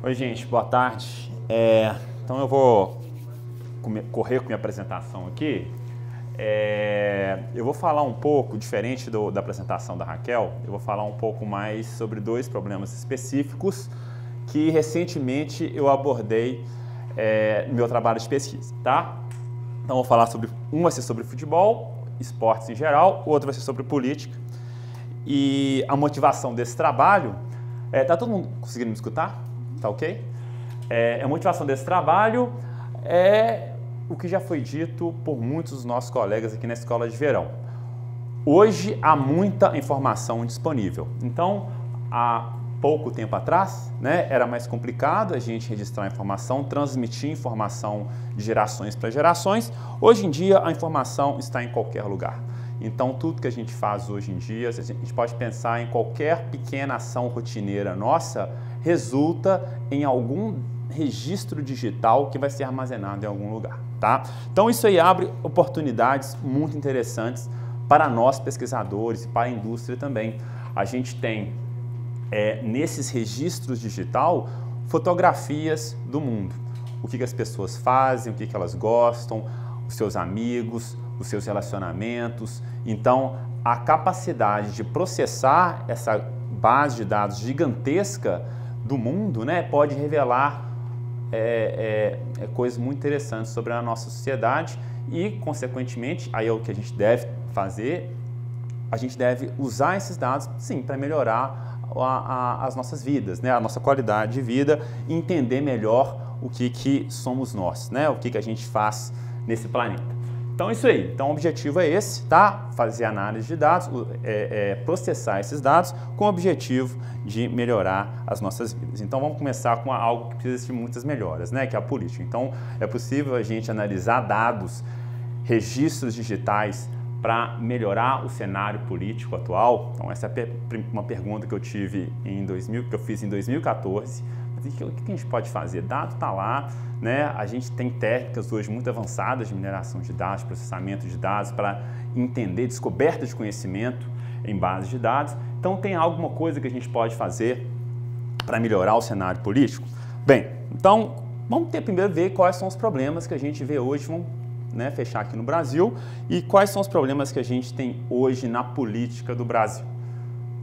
Oi, gente, boa tarde. Então eu vou correr com minha apresentação aqui. Eu vou falar um pouco, diferente da apresentação da Raquel, eu vou falar um pouco mais sobre dois problemas específicos que recentemente eu abordei no meu trabalho de pesquisa, tá? Então eu vou falar sobre, um vai ser sobre futebol, esportes em geral, o outro vai ser sobre política. E a motivação desse trabalho, tá todo mundo conseguindo me escutar? Tá ok? A motivação desse trabalho é o que já foi dito por muitos dos nossos colegas aqui na Escola de Verão. Hoje há muita informação disponível. Então, há pouco tempo atrás, era mais complicado a gente registrar informação, transmitir informação de gerações para gerações. Hoje em dia, a informação está em qualquer lugar. Então, tudo que a gente faz hoje em dia, a gente pode pensar em qualquer pequena ação rotineira nossa, resulta em algum registro digital que vai ser armazenado em algum lugar, tá? Então, isso aí abre oportunidades muito interessantes para nós pesquisadores e para a indústria também. A gente tem, nesses registros digital, fotografias do mundo. O que as pessoas fazem, o que elas gostam, os seus amigos, os seus relacionamentos. Então, a capacidade de processar essa base de dados gigantesca do mundo, pode revelar coisas muito interessantes sobre a nossa sociedade e, consequentemente, aí é o que a gente deve fazer, a gente deve usar esses dados, sim, para melhorar as nossas vidas, a nossa qualidade de vida e entender melhor o que somos nós, o que a gente faz nesse planeta. Então, isso aí. Então, o objetivo é esse, tá? Fazer análise de dados, processar esses dados com o objetivo de melhorar as nossas vidas. Então, vamos começar com algo que precisa de muitas melhoras, que é a política. Então, é possível a gente analisar dados, registros digitais para melhorar o cenário político atual? Então, essa é uma pergunta que eu tive que eu fiz em 2014. O que a gente pode fazer? Dado está lá, a gente tem técnicas hoje muito avançadas de mineração de dados, processamento de dados para entender, descoberta de conhecimento em bases de dados. Então, tem alguma coisa que a gente pode fazer para melhorar o cenário político? Bem, então, vamos primeiro ver quais são os problemas que a gente vê hoje, vamos fechar aqui no Brasil, e quais são os problemas que a gente tem hoje na política do Brasil.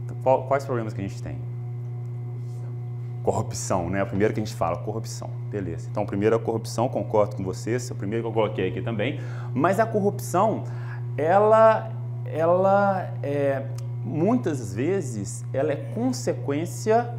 Então, quais problemas que a gente tem? Corrupção, o primeiro que a gente fala, corrupção, beleza. Então, primeiro a corrupção, concordo com você, esse é o primeiro que eu coloquei aqui também, mas a corrupção, muitas vezes, ela é consequência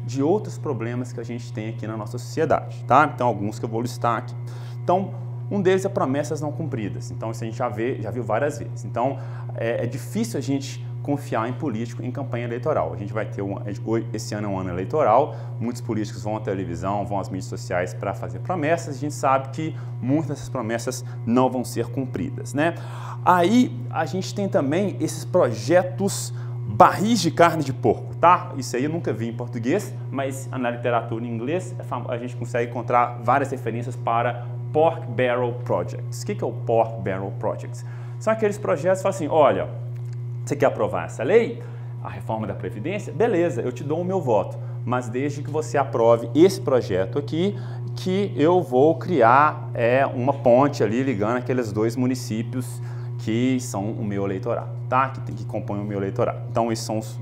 de outros problemas que a gente tem aqui na nossa sociedade, tá? Então, alguns que eu vou listar aqui. Então, um deles é promessas não cumpridas, então isso a gente já viu várias vezes. Então, é difícil a gente confiar em político em campanha eleitoral. A gente vai ter, esse ano é um ano eleitoral, muitos políticos vão à televisão, vão às mídias sociais para fazer promessas, a gente sabe que muitas dessas promessas não vão ser cumpridas, Aí, a gente tem também esses projetos barris de carne de porco, tá? Isso aí eu nunca vi em português, mas na literatura em inglês a gente consegue encontrar várias referências para Pork Barrel Projects. O que é o Pork Barrel Projects? São aqueles projetos que falam assim, olha, você quer aprovar essa lei, a reforma da Previdência? Beleza, eu te dou o meu voto, mas desde que você aprove esse projeto aqui, que eu vou criar uma ponte ali ligando aqueles dois municípios que são o meu eleitorado, tá? Que compõem o meu eleitorado. Então, esses são os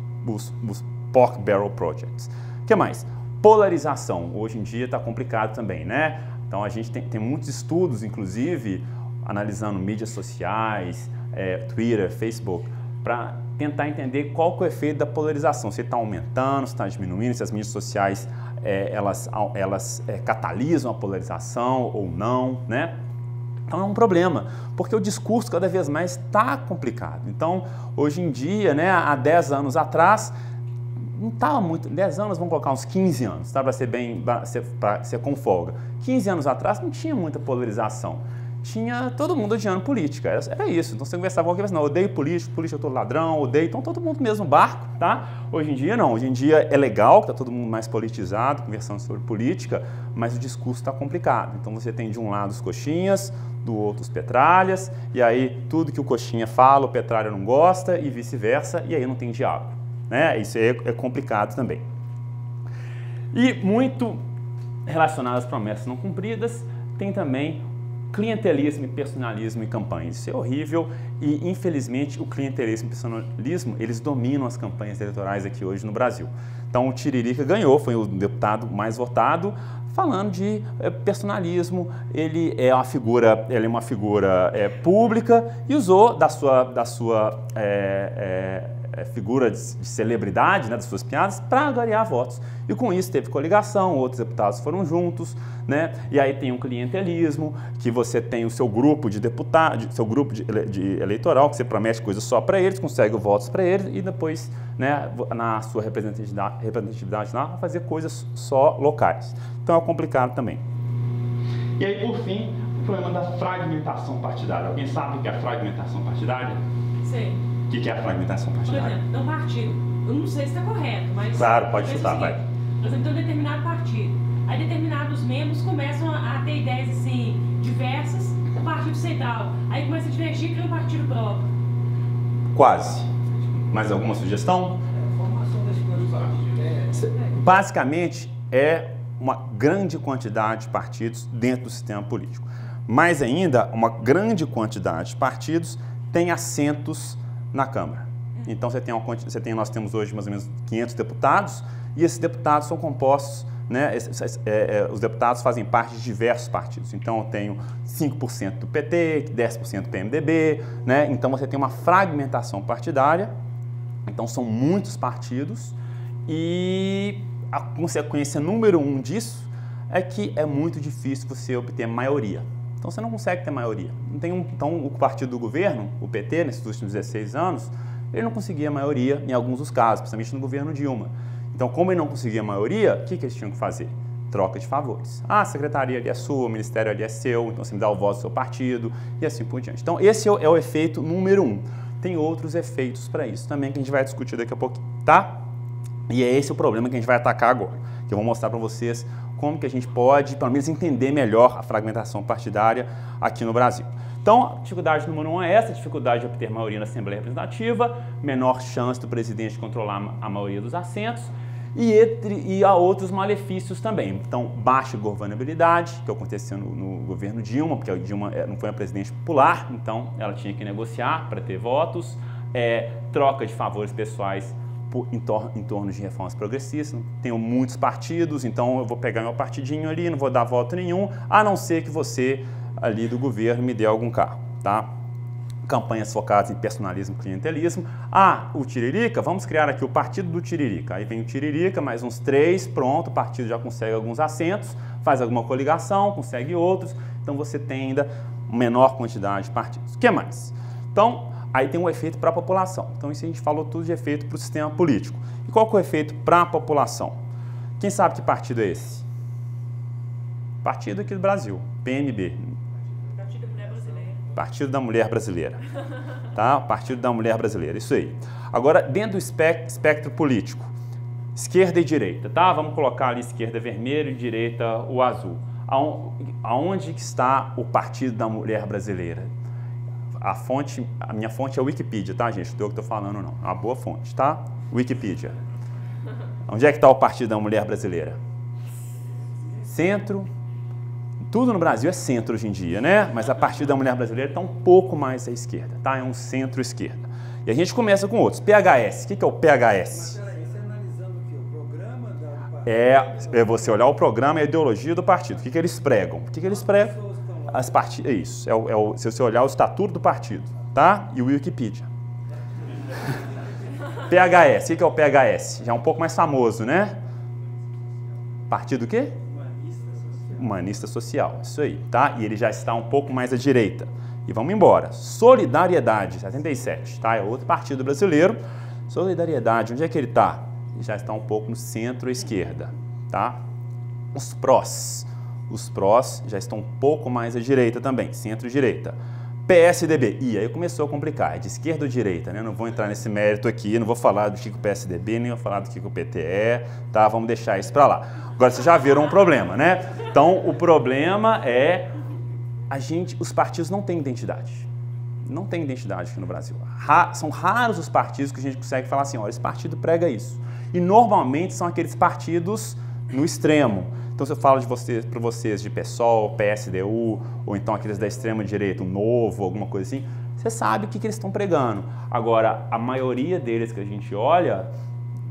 Pork Barrel Projects. O que mais? Polarização. Hoje em dia está complicado também, Então, a gente tem muitos estudos, inclusive, analisando mídias sociais, Twitter, Facebook, para tentar entender qual que é o efeito da polarização, se está aumentando, se está diminuindo, se as mídias sociais elas catalisam a polarização ou não, Então é um problema, porque o discurso cada vez mais está complicado. Então, hoje em dia, há 10 anos atrás, não estava muito, 10 anos, vamos colocar uns 15 anos, tá? Para ser com folga. 15 anos atrás não tinha muita polarização. Tinha todo mundo odiando política, era isso. Então você conversava com alguém, não, odeio político, político é todo ladrão, odeio, então todo mundo no mesmo barco, tá? Hoje em dia não, hoje em dia é legal, está todo mundo mais politizado, conversando sobre política, mas o discurso está complicado. Então você tem de um lado os coxinhas, do outro os petralhas, e aí tudo que o coxinha fala, o petralha não gosta, e vice-versa, e aí não tem diálogo, Isso aí é complicado também. E muito relacionado às promessas não cumpridas, tem também clientelismo, personalismo e campanhas. Isso é horrível e, infelizmente, o clientelismo e personalismo, eles dominam as campanhas eleitorais aqui hoje no Brasil. Então, o Tiririca ganhou, foi o deputado mais votado, falando de personalismo. Ele é uma figura pública e usou da sua figura de celebridade, né, das suas piadas, para angariar votos. E com isso teve coligação, outros deputados foram juntos, né? E aí tem um clientelismo, que você tem o seu grupo de deputados, seu grupo de eleitoral, que você promete coisas só para eles, consegue votos para eles e depois, né, na sua representatividade lá, fazer coisas só locais. Então é complicado também. E aí, por fim, o problema da fragmentação partidária. Alguém sabe o que é a fragmentação partidária? Sei. O que é a fragmentação partidária? Por exemplo, um partido, eu não sei se está correto, mas... Claro, pode chutar, vai. Por exemplo, tem um determinado partido, aí determinados membros começam a ter ideias assim, diversas, o partido central, aí começa a divergir e cria um partido próprio. Quase. Mais alguma sugestão? Formação das coisas. Basicamente, é uma grande quantidade de partidos dentro do sistema político. Mais ainda, uma grande quantidade de partidos tem assentos na Câmara. Então, nós temos hoje mais ou menos 500 deputados e esses deputados são compostos, né, os deputados fazem parte de diversos partidos. Então, eu tenho 5% do PT, 10% do PMDB, né? Então, você tem uma fragmentação partidária. Então, são muitos partidos e a consequência número 1 disso é que é muito difícil você obter maioria. Então, você não consegue ter maioria. Então, o partido do governo, o PT, nesses últimos 16 anos, ele não conseguia maioria em alguns dos casos, principalmente no governo Dilma. Então, como ele não conseguia maioria, o que eles tinham que fazer? Troca de favores. Ah, a secretaria ali é sua, o ministério ali é seu, então você me dá o voto do seu partido e assim por diante. Então, esse é o efeito número 1. Tem outros efeitos para isso também que a gente vai discutir daqui a pouquinho, tá? E é esse o problema que a gente vai atacar agora, que eu vou mostrar para vocês como que a gente pode, pelo menos, entender melhor a fragmentação partidária aqui no Brasil. Então, a dificuldade número 1 é essa, a dificuldade de obter maioria na Assembleia Representativa, menor chance do presidente controlar a maioria dos assentos, e há outros malefícios também. Então, baixa governabilidade, que aconteceu no governo Dilma, porque a Dilma não foi uma presidente popular, então ela tinha que negociar para ter votos, troca de favores pessoais em torno de reformas progressistas. Tenho muitos partidos, então eu vou pegar meu partidinho ali, não vou dar voto nenhum, a não ser que você ali do governo me dê algum carro, tá? Campanhas focadas em personalismo e clientelismo. Ah, o Tiririca, vamos criar aqui o partido do Tiririca. Aí vem o Tiririca, mais uns 3, pronto, o partido já consegue alguns assentos, faz alguma coligação, consegue outros, então você tem ainda menor quantidade de partidos. O que mais? Então, aí tem um efeito para a população. Então, isso a gente falou tudo de efeito para o sistema político. E qual que é o efeito para a população? Quem sabe que partido é esse? Partido aqui do Brasil, PMB. Partido da Mulher Brasileira, tá? Partido da Mulher Brasileira, isso aí. Agora, dentro do espectro político, esquerda e direita, tá? Vamos colocar ali esquerda vermelho e direita o azul. Aonde que está o Partido da Mulher Brasileira? A minha fonte é a Wikipedia, tá, gente? Não é o que eu estou falando, não. É uma boa fonte, tá? Wikipedia. Onde é que está o Partido da Mulher Brasileira? Centro. Tudo no Brasil é centro hoje em dia, né? Mas a Partido da Mulher Brasileira está um pouco mais à esquerda, tá? É um centro-esquerda. E a gente começa com outros. PHS. O que é o PHS? Mas peraí, você analisando o quê? O programa da partido? É você olhar o programa e a ideologia do partido. O que eles pregam? O que eles pregam? As partidas. É isso. Se você olhar o estatuto do partido, tá? E o Wikipedia. PHS. O que é o PHS? Já é um pouco mais famoso, né? Partido o quê? Humanista social, isso aí, tá? E ele já está um pouco mais à direita. E vamos embora. Solidariedade, 77, tá? É outro partido brasileiro. Solidariedade, onde é que ele está? Ele já está um pouco no centro-esquerda, tá? Os prós já estão um pouco mais à direita também, centro-direita. PSDB, e aí começou a complicar, é de esquerda ou direita, né? Não vou entrar nesse mérito aqui, não vou falar do que o PSDB, nem vou falar do que o PT é, tá? Vamos deixar isso para lá. Agora, vocês já viram um problema, né? Então, o problema é os partidos não têm identidade. Não tem identidade aqui no Brasil. São raros os partidos que a gente consegue falar assim, olha, esse partido prega isso. E normalmente são aqueles partidos no extremo. Então, se eu falo para vocês de PSOL, PSDU, ou então aqueles da extrema-direita, o Novo, alguma coisa assim, você sabe o que eles estão pregando. Agora, a maioria deles que a gente olha,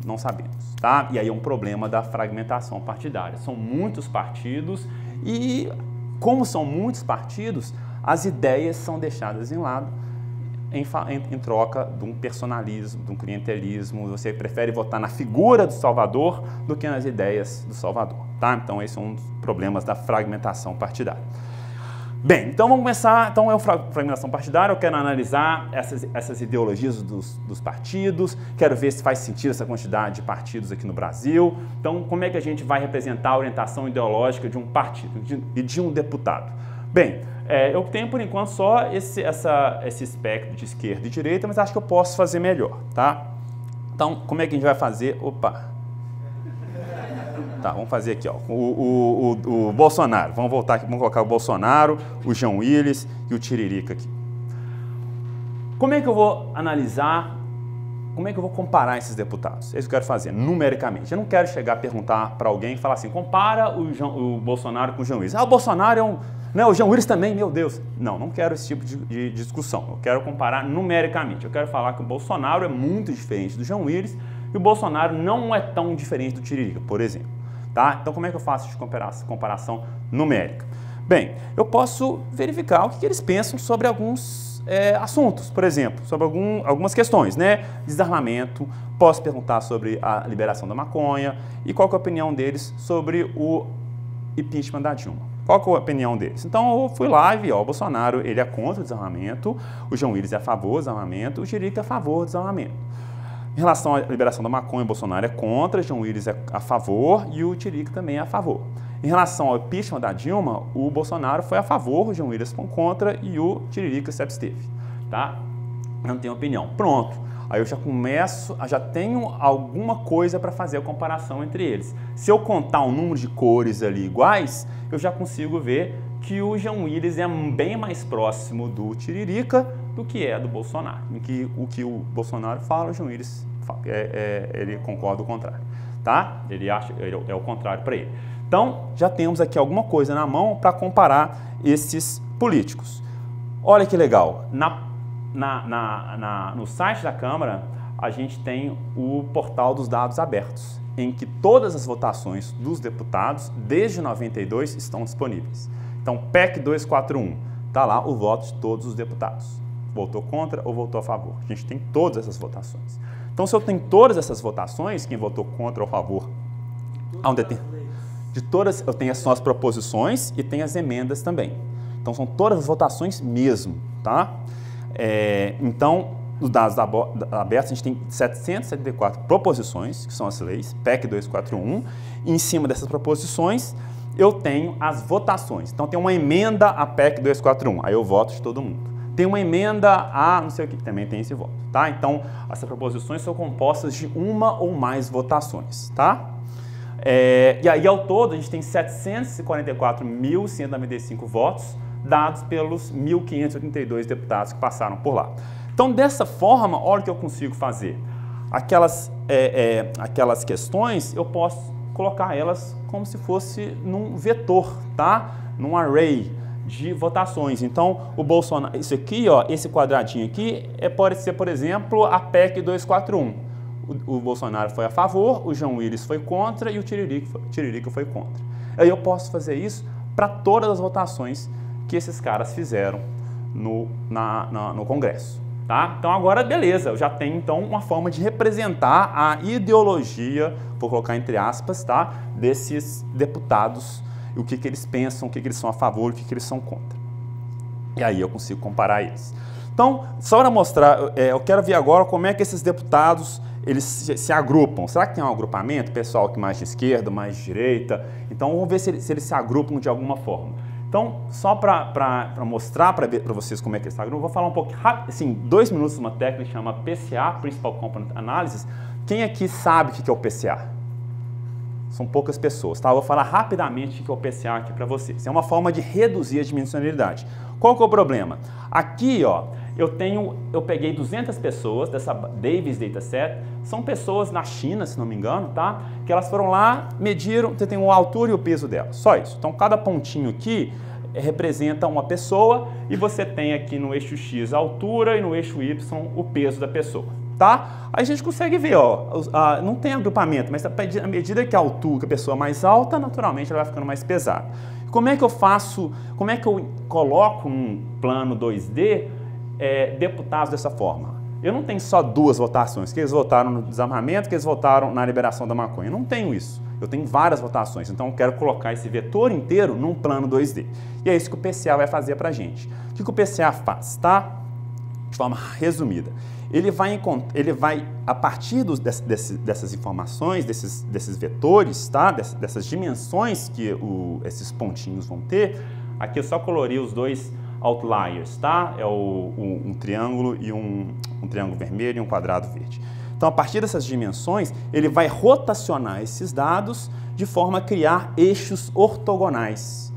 não sabemos, tá? E aí é um problema da fragmentação partidária. São muitos partidos e, como são muitos partidos, as ideias são deixadas em lado em troca de um personalismo, de um clientelismo. Você prefere votar na figura do Salvador do que nas ideias do Salvador, tá? Então, esse é um dos problemas da fragmentação partidária. Bem, então vamos começar. Então, é a fragmentação partidária. Eu quero analisar essas ideologias dos partidos, quero ver se faz sentido essa quantidade de partidos aqui no Brasil. Então, como é que a gente vai representar a orientação ideológica de um partido e de um deputado? Bem, eu tenho por enquanto só esse espectro de esquerda e direita, mas acho que eu posso fazer melhor, tá? Então, como é que a gente vai fazer? Opa! Tá, vamos fazer aqui, ó, o Bolsonaro. Vamos voltar aqui, vamos colocar o Bolsonaro, o João Willis e o Tiririca aqui. Como é que eu vou analisar, como é que eu vou comparar esses deputados? É isso que eu quero fazer, numericamente. Eu não quero chegar a perguntar para alguém e falar assim, compara o Bolsonaro com o João Willis. Ah, o Bolsonaro é um... Não, o João Willis também, meu Deus. Não, não quero esse tipo de discussão. Eu quero comparar numericamente. Eu quero falar que o Bolsonaro é muito diferente do João Willis e o Bolsonaro não é tão diferente do Tiririca, por exemplo. Tá? Então, como é que eu faço de comparação numérica? Bem, eu posso verificar o que eles pensam sobre alguns assuntos, por exemplo, sobre algumas questões, né? Desarmamento, posso perguntar sobre a liberação da maconha e qual que é a opinião deles sobre o impeachment da Dilma. Qual que é a opinião deles? Então, eu fui lá e vi, ó, o Bolsonaro ele é contra o desarmamento, o João Willis é a favor do desarmamento, o Tiririca é a favor do desarmamento. Em relação à liberação da maconha, o Bolsonaro é contra, o João Willis é a favor e o Tiririca também é a favor. Em relação ao impeachment da Dilma, o Bolsonaro foi a favor, o João Willis foi contra e o Tiririca se absteve, tá? Não tenho opinião. Pronto. Aí eu já começo, já tenho alguma coisa para fazer a comparação entre eles. Se eu contar um número de cores ali iguais, eu já consigo ver que o João Willis é bem mais próximo do Tiririca do que é do Bolsonaro. O que o Bolsonaro fala, o João Willis ele concorda o contrário, tá? Ele acha é o contrário para ele. Então, já temos aqui alguma coisa na mão para comparar esses políticos. Olha que legal, no site da Câmara, a gente tem o portal dos dados abertos, em que todas as votações dos deputados, desde 92, estão disponíveis. Então, PEC 241, está lá o voto de todos os deputados. Votou contra ou votou a favor. A gente tem todas essas votações. Então, se eu tenho todas essas votações, quem votou contra ou a favor, de todas, eu tenho as proposições e tenho as emendas também. Então, são todas as votações mesmo, tá? Então, nos dados abertos, a gente tem 774 proposições, que são as leis, PEC 241, e em cima dessas proposições, eu tenho as votações. Então, tem uma emenda à PEC 241, aí eu voto de todo mundo. Tem uma emenda a não sei o que, também tem esse voto, tá? Então, essas proposições são compostas de uma ou mais votações, tá? E aí, ao todo, a gente tem 744.195 votos dados pelos 1.582 deputados que passaram por lá. Então, dessa forma, olha o que eu consigo fazer. Aquelas questões, eu posso colocar elas como se fosse num vetor, tá? Num array de votações. Então, o Bolsonaro, isso aqui, ó, esse quadradinho aqui, pode ser, por exemplo, a PEC 241. O Bolsonaro foi a favor, o João Willis foi contra e o Tiririca foi contra. Aí eu posso fazer isso para todas as votações que esses caras fizeram no Congresso. Tá? Então agora, beleza, eu já tenho então uma forma de representar a ideologia, vou colocar entre aspas, tá? Desses deputados, o que eles pensam, o que eles são a favor, o que eles são contra. E aí eu consigo comparar eles. Então, só para mostrar, eu quero ver agora como é que esses deputados eles se agrupam. Será que tem um agrupamento, pessoal que mais de esquerda, mais de direita? Então vamos ver se eles se agrupam de alguma forma. Então, só para mostrar para vocês como é que eles se agrupam, eu vou falar um pouco rápido, assim, 2 minutos de uma técnica que chama PCA, Principal Component Analysis. Quem aqui sabe o que é o PCA? São poucas pessoas, tá? Eu vou falar rapidamente o que é o PCA aqui para vocês. É uma forma de reduzir a dimensionalidade. Qual que é o problema? Aqui, ó, eu peguei 200 pessoas dessa Davis Dataset, são pessoas na China, se não me engano, tá? Que elas foram lá, mediram, você tem a altura e o peso dela, só isso. Então cada pontinho aqui representa uma pessoa e você tem aqui no eixo X a altura e no eixo Y o peso da pessoa, tá? Aí a gente consegue ver, ó, não tem agrupamento, mas à medida que a altura, que a pessoa é mais alta, naturalmente ela vai ficando mais pesada. Como é que eu faço, como é que eu coloco num plano 2D deputados dessa forma? Eu não tenho só duas votações, que eles votaram no desarmamento, que eles votaram na liberação da maconha. Eu não tenho isso. Eu tenho várias votações, então eu quero colocar esse vetor inteiro num plano 2D. E é isso que o PCA vai fazer pra gente. O que o PCA faz, tá? De forma resumida. Ele vai, a partir dessas informações, desses vetores, tá? Dessas dimensões que esses pontinhos vão ter, aqui eu só colori os dois outliers, tá? É um triângulo e um triângulo vermelho e um quadrado verde. Então, a partir dessas dimensões, ele vai rotacionar esses dados de forma a criar eixos ortogonais.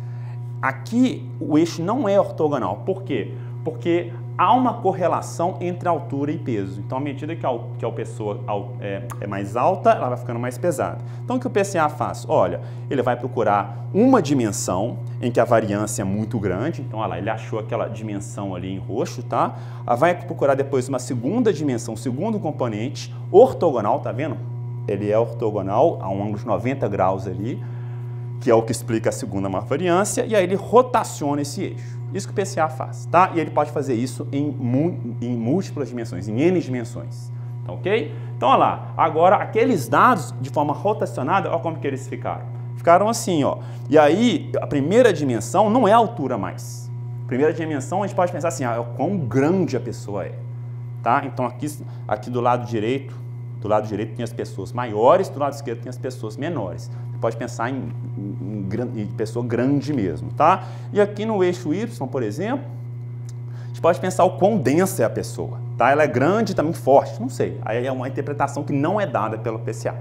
Aqui, o eixo não é ortogonal. Por quê? Porque há uma correlação entre altura e peso. Então, à medida que a pessoa é mais alta, ela vai ficando mais pesada. Então, o que o PCA faz? Olha, ele vai procurar uma dimensão em que a variância é muito grande. Então, olha lá, ele achou aquela dimensão ali em roxo, tá? Vai procurar depois uma segunda dimensão, um segundo componente ortogonal, tá vendo? Ele é ortogonal a um ângulo de 90 graus ali, que é o que explica a segunda maior variância, e aí ele rotaciona esse eixo. Isso que o PCA faz, tá? E ele pode fazer isso em múltiplas dimensões, em N dimensões, tá ok? Então, olha lá, agora aqueles dados de forma rotacionada, olha como que eles ficaram. Ficaram assim, ó. E aí, a primeira dimensão não é a altura mais. A primeira dimensão a gente pode pensar assim, o quão grande a pessoa é, tá? Então, aqui do lado direito tem as pessoas maiores, do lado esquerdo tem as pessoas menores. Você pode pensar em pessoa grande mesmo, tá? E aqui no eixo Y, por exemplo, a gente pode pensar o quão densa é a pessoa, tá? Ela é grande e também forte, não sei. Aí é uma interpretação que não é dada pelo PCA,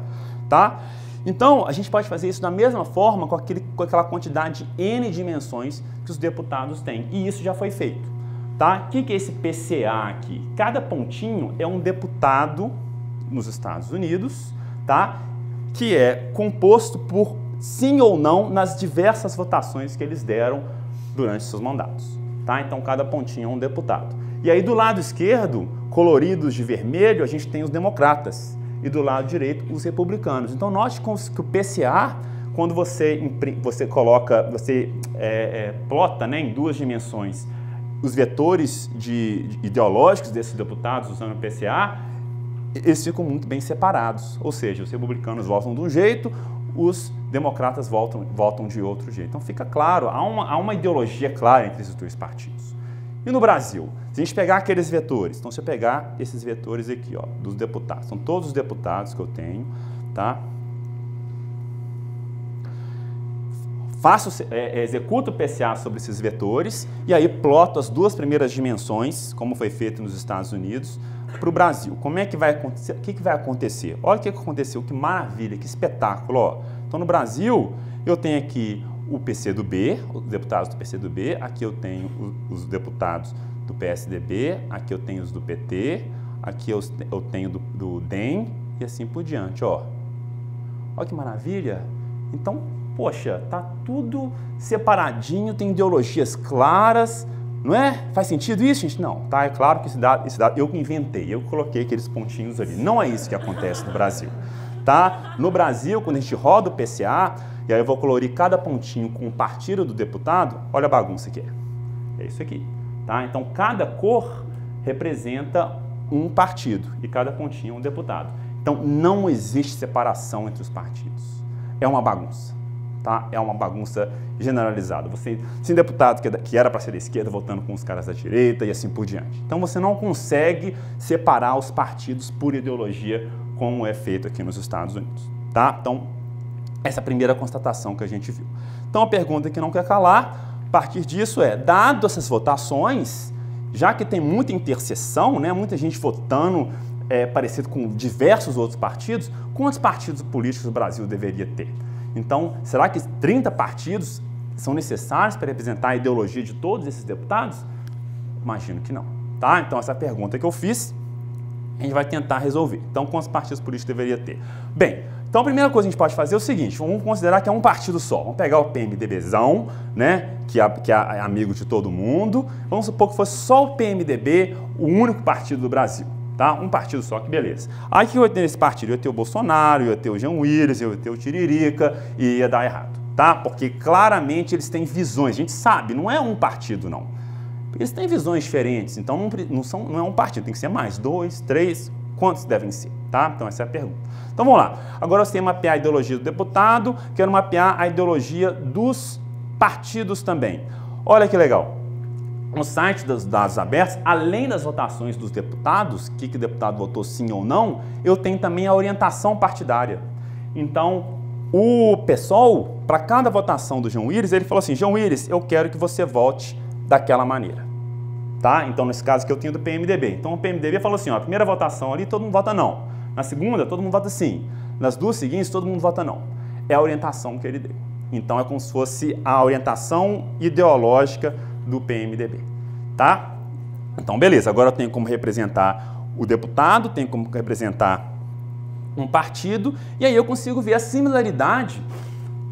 tá? Então, a gente pode fazer isso da mesma forma com aquela quantidade de N dimensões que os deputados têm. E isso já foi feito, tá? O que é esse PCA aqui? Cada pontinho é um deputado nos Estados Unidos, tá? Que é composto por sim ou não nas diversas votações que eles deram durante seus mandatos, tá? Então, cada pontinho é um deputado. E aí, do lado esquerdo, coloridos de vermelho, a gente tem os democratas. E do lado direito, os republicanos. Então, note que o PCA, quando você plota, né, em duas dimensões os vetores ideológicos desses deputados usando o PCA, eles ficam muito bem separados. Ou seja, os republicanos votam de um jeito, os democratas votam de outro jeito. Então, fica claro, há uma ideologia clara entre esses dois partidos. E no Brasil? Se a gente pegar aqueles vetores, então se eu pegar esses vetores aqui, ó, dos deputados, são todos os deputados que eu tenho, tá? Executo o PCA sobre esses vetores e aí ploto as duas primeiras dimensões, como foi feito nos Estados Unidos, para o Brasil. Como é que vai acontecer? O que vai acontecer? Olha o que aconteceu, que maravilha, que espetáculo, ó. Então, no Brasil, eu tenho aqui o PCdoB, os deputados do PCdoB, aqui eu tenho os deputados do PSDB, aqui eu tenho os do PT, aqui eu tenho do DEM e assim por diante, ó. Olha que maravilha! Então, poxa, tá tudo separadinho, tem ideologias claras, não é? Faz sentido isso, gente? Não, tá? É claro que esse dado eu que inventei, eu coloquei aqueles pontinhos ali. Não é isso que acontece no Brasil, tá? No Brasil, quando a gente roda o PCA, e aí eu vou colorir cada pontinho com o partido do deputado, olha a bagunça que é. É isso aqui, tá? Então, cada cor representa um partido e cada pontinho é um deputado. Então, não existe separação entre os partidos. É uma bagunça, tá? É uma bagunça generalizada. Você tem deputado que era para ser da esquerda votando com os caras da direita e assim por diante. Então, você não consegue separar os partidos por ideologia como é feito aqui nos Estados Unidos, tá? Então, essa é a primeira constatação que a gente viu. Então, a pergunta que não quer calar, a partir disso dado essas votações, já que tem muita interseção, né, muita gente votando parecido com diversos outros partidos, quantos partidos políticos o Brasil deveria ter? Então, será que 30 partidos são necessários para representar a ideologia de todos esses deputados? Imagino que não. Tá? Então, essa é a pergunta que eu fiz, a gente vai tentar resolver. Então, quantos partidos políticos deveria ter? Bem, então a primeira coisa que a gente pode fazer é o seguinte, vamos considerar que é um partido só. Vamos pegar o PMDBzão, né, que é amigo de todo mundo. Vamos supor que fosse só o PMDB, o único partido do Brasil. Tá? Um partido só, que beleza. Aí que eu ia ter nesse partido? Eu ia ter o Bolsonaro, eu ia ter o Jean Willis, eu ia ter o Tiririca e ia dar errado. Tá? Porque claramente eles têm visões, a gente sabe, não é um partido não. Eles têm visões diferentes, então não é um partido, tem que ser mais, 2, 3, quantos devem ser? Tá? Então essa é a pergunta. Então vamos lá. Agora eu sei mapear a ideologia do deputado, quero mapear a ideologia dos partidos também. Olha que legal. No site dos dados abertos, além das votações dos deputados, que o deputado votou sim ou não, eu tenho também a orientação partidária. Então, o PSOL, para cada votação do João Willis, ele falou assim, João Willis, eu quero que você vote daquela maneira. Tá? Então, nesse caso que eu tenho do PMDB. Então, o PMDB falou assim, ó, a primeira votação ali, todo mundo vota não. Na segunda, todo mundo vota sim. Nas duas seguintes, todo mundo vota não. É a orientação que ele deu. Então, é como se fosse a orientação ideológica do PMDB. Tá? Então, beleza. Agora eu tenho como representar o deputado, tenho como representar um partido, e aí eu consigo ver a similaridade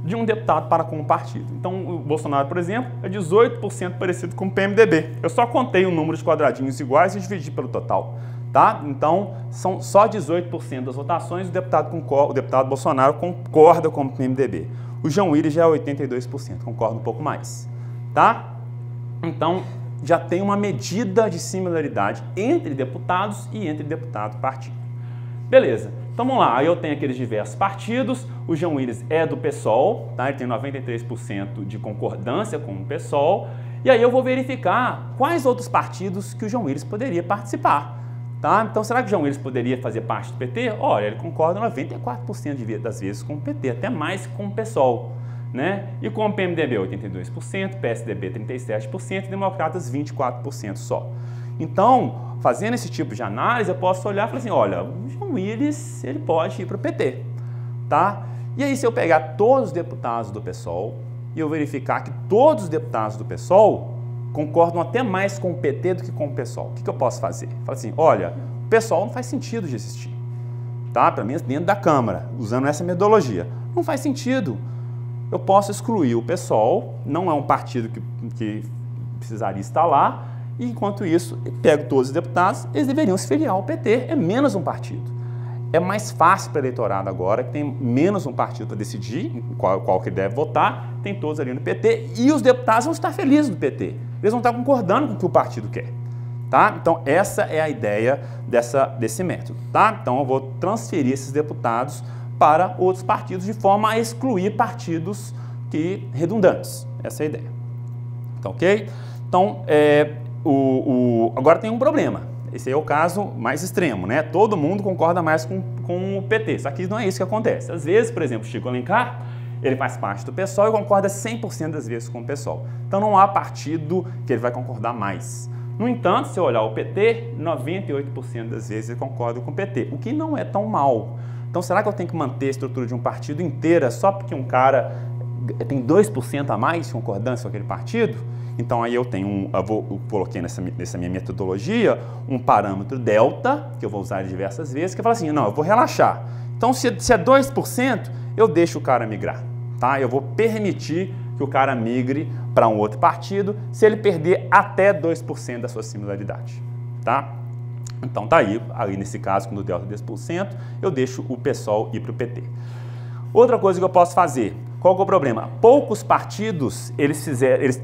de um deputado para com um partido. Então, o Bolsonaro, por exemplo, é 18% parecido com o PMDB. Eu só contei o número de quadradinhos iguais e dividi pelo total. Tá? Então, são só 18% das votações, o deputado Bolsonaro concorda com o PMDB. O João Willis já é 82%, concorda um pouco mais. Tá? Então, já tem uma medida de similaridade entre deputados e entre deputado e partido. Beleza. Então vamos lá, aí eu tenho aqueles diversos partidos, o João Willis é do PSOL, tá? Ele tem 93% de concordância com o PSOL, e aí eu vou verificar quais outros partidos que o João Willis poderia participar. Tá? Então será que o João Willis poderia fazer parte do PT? Olha, ele concorda 94% das vezes com o PT, até mais com o PSOL. Né? E com o PMDB 82%, PSDB 37% e Democratas 24% só. Então, fazendo esse tipo de análise, eu posso olhar e falar assim, olha, o João Willis, ele pode ir para o PT, tá? E aí, se eu pegar todos os deputados do PSOL e eu verificar que todos os deputados do PSOL concordam até mais com o PT do que com o PSOL, o que eu posso fazer? Falo assim, olha, o PSOL não faz sentido de existir, tá? Pelo menos dentro da Câmara, usando essa metodologia. Não faz sentido. Eu posso excluir o PSOL, não é um partido que precisaria estar lá, e enquanto isso, eu pego todos os deputados, eles deveriam se filiar ao PT, é menos um partido. É mais fácil para o eleitorado agora, que tem menos um partido para decidir qual que ele deve votar, tem todos ali no PT, e os deputados vão estar felizes do PT, eles vão estar concordando com o que o partido quer. Tá? Então, essa é a ideia desse método. Tá? Então, eu vou transferir esses deputados para outros partidos, de forma a excluir partidos redundantes. Essa é a ideia. Tá ok? Então, agora tem um problema. Esse é o caso mais extremo, né? Todo mundo concorda mais com o PT, só que não é isso que acontece. Às vezes, por exemplo, Chico Alencar, ele faz parte do PSOL e concorda 100% das vezes com o PSOL. Então, não há partido que ele vai concordar mais. No entanto, se eu olhar o PT, 98% das vezes ele concorda com o PT, o que não é tão mal. Então, será que eu tenho que manter a estrutura de um partido inteira só porque um cara tem 2% a mais de concordância com aquele partido? Então, aí eu coloquei nessa minha metodologia um parâmetro delta, que eu vou usar diversas vezes, que eu falo assim, não, eu vou relaxar. Então, se é 2%, eu deixo o cara migrar. Tá? Eu vou permitir que o cara migre para um outro partido se ele perder até 2% da sua similaridade. Tá? Então tá aí nesse caso, quando o delta é 10%, eu deixo o PSOL ir para o PT. Outra coisa que eu posso fazer, qual que é o problema? Poucos partidos, eles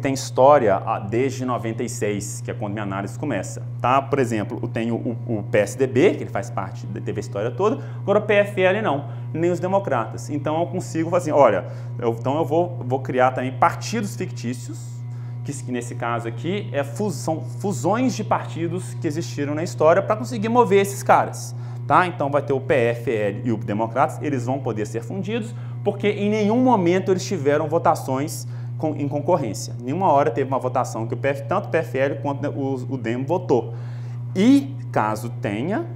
têm história desde 96, que é quando minha análise começa. Tá? Por exemplo, eu tenho o PSDB, que ele faz parte, teve a história toda, agora o PFL não, nem os democratas. Então eu consigo fazer assim, olha, então eu vou criar também partidos fictícios, que nesse caso aqui são fusões de partidos que existiram na história para conseguir mover esses caras. Tá? Então vai ter o PFL e o Democratas, eles vão poder ser fundidos, porque em nenhum momento eles tiveram votações em concorrência. Nenhuma hora teve uma votação que tanto o PFL quanto o DEM votou. E caso tenha,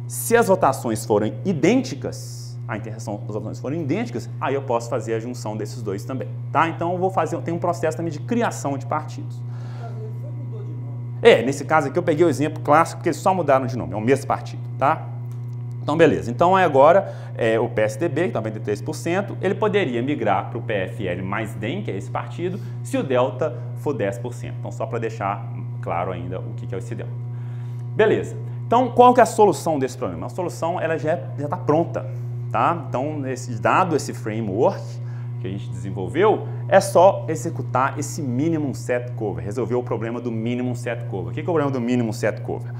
se as votações forem idênticas, as votações forem idênticas, aí eu posso fazer a junção desses dois também. Tá? Então eu tenho um processo também de criação de partidos. Nesse caso aqui eu peguei o exemplo clássico, porque eles só mudaram de nome, é o mesmo partido, tá? Então, beleza. Então, agora, o PSDB, que está 93%, ele poderia migrar para o PFL mais DEM, que é esse partido, se o delta for 10%. Então, só para deixar claro ainda o que é esse delta. Beleza. Então, qual que é a solução desse problema? A solução ela já está pronta, tá? Então, dado esse framework que a gente desenvolveu, é só executar esse minimum set cover, resolver o problema do minimum set cover. O que é o problema do minimum set cover?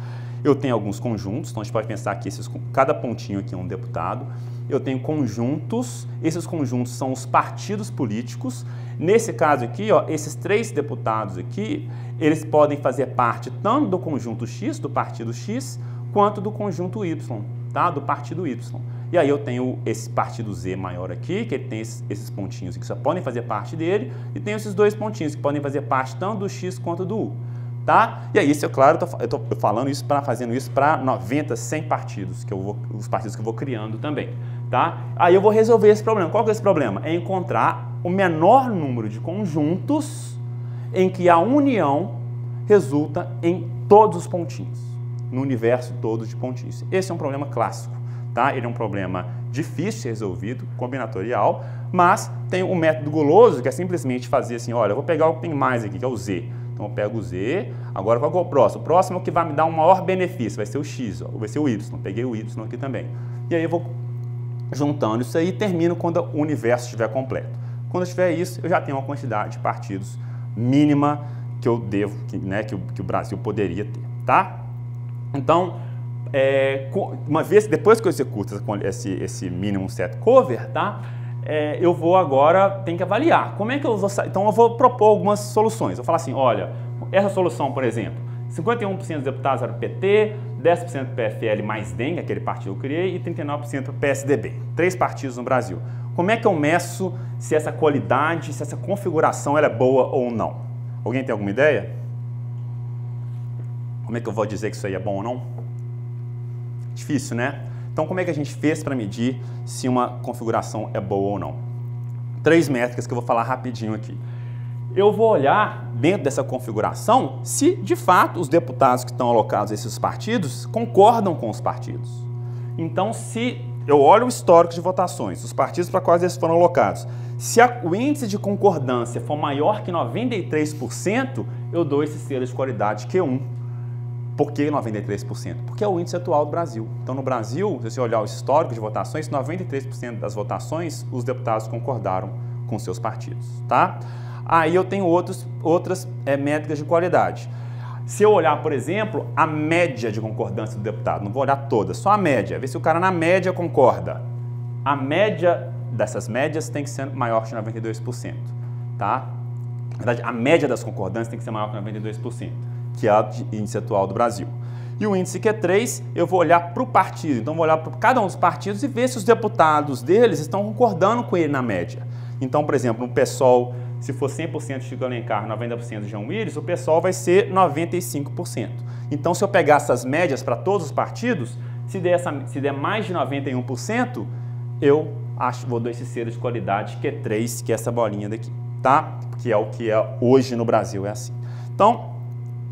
Eu tenho alguns conjuntos, então a gente pode pensar que cada pontinho aqui é um deputado. Eu tenho conjuntos, esses conjuntos são os partidos políticos. Nesse caso aqui, ó, esses 3 deputados aqui, eles podem fazer parte tanto do conjunto X, do partido X, quanto do conjunto Y, tá? Do partido Y. E aí eu tenho esse partido Z maior aqui, que ele tem esses pontinhos que só podem fazer parte dele, e tenho esses 2 pontinhos que podem fazer parte tanto do X quanto do U. Tá? E aí, isso é claro, eu estou falando isso fazendo isso para 90, 100 partidos, os partidos que eu vou criando também. Tá? Aí eu vou resolver esse problema. Qual que é esse problema? É encontrar o menor número de conjuntos em que a união resulta em todos os pontinhos, no universo todo de pontinhos. Esse é um problema clássico. Tá? Ele é um problema difícil de ser resolvido, combinatorial, mas tem um método guloso que é simplesmente fazer assim, olha, eu vou pegar o que tem mais aqui, que é o Z. Então eu pego o Z, agora qual é o próximo? O próximo é o que vai me dar um maior benefício, vai ser o X, ó, ou vai ser o Y, peguei o Y aqui também. E aí eu vou juntando isso aí e termino quando o universo estiver completo. Quando eu tiver isso, eu já tenho uma quantidade de partidos mínima que eu devo, que o Brasil poderia ter, tá? Então, uma vez, depois que eu executo esse minimum set cover, tá? Eu vou agora, tem que avaliar. Como é que eu vou sair? Então eu vou propor algumas soluções. Eu vou falar assim, olha, essa solução, por exemplo, 51% dos deputados eram PT, 10% do PFL mais DEM, aquele partido que eu criei, e 39% do PSDB. 3 partidos no Brasil. Como é que eu meço se essa qualidade, se essa configuração ela é boa ou não? Alguém tem alguma ideia? Como é que eu vou dizer que isso aí é bom ou não? Difícil, né? Então, como é que a gente fez para medir se uma configuração é boa ou não? 3 métricas que eu vou falar rapidinho aqui. Eu vou olhar dentro dessa configuração se, de fato, os deputados que estão alocados a esses partidos concordam com os partidos. Então, se eu olho o histórico de votações, os partidos para quais eles foram alocados, se o índice de concordância for maior que 93%, eu dou esse selo de qualidade Q1. Por que 93%? Porque é o índice atual do Brasil. Então, no Brasil, se você olhar o histórico de votações, 93% das votações, os deputados concordaram com seus partidos, tá? Aí eu tenho outras métricas de qualidade. Se eu olhar, por exemplo, a média de concordância do deputado, não vou olhar todas, só a média, ver se o cara na média concorda. A média dessas médias tem que ser maior que 92%, tá? Na verdade, a média das concordâncias tem que ser maior que 92%. Que é o índice atual do Brasil. E o índice Q3, eu vou olhar para o partido. Então, vou olhar para cada um dos partidos e ver se os deputados deles estão concordando com ele na média. Então, por exemplo, no PSOL, se for 100% Chico Alencar, 90% de João Willis, o PSOL vai ser 95%. Então, se eu pegar essas médias para todos os partidos, se der mais de 91%, eu vou dar esse selo de qualidade Q3, que é essa bolinha daqui, tá? Que é o que é hoje no Brasil, é assim. Então,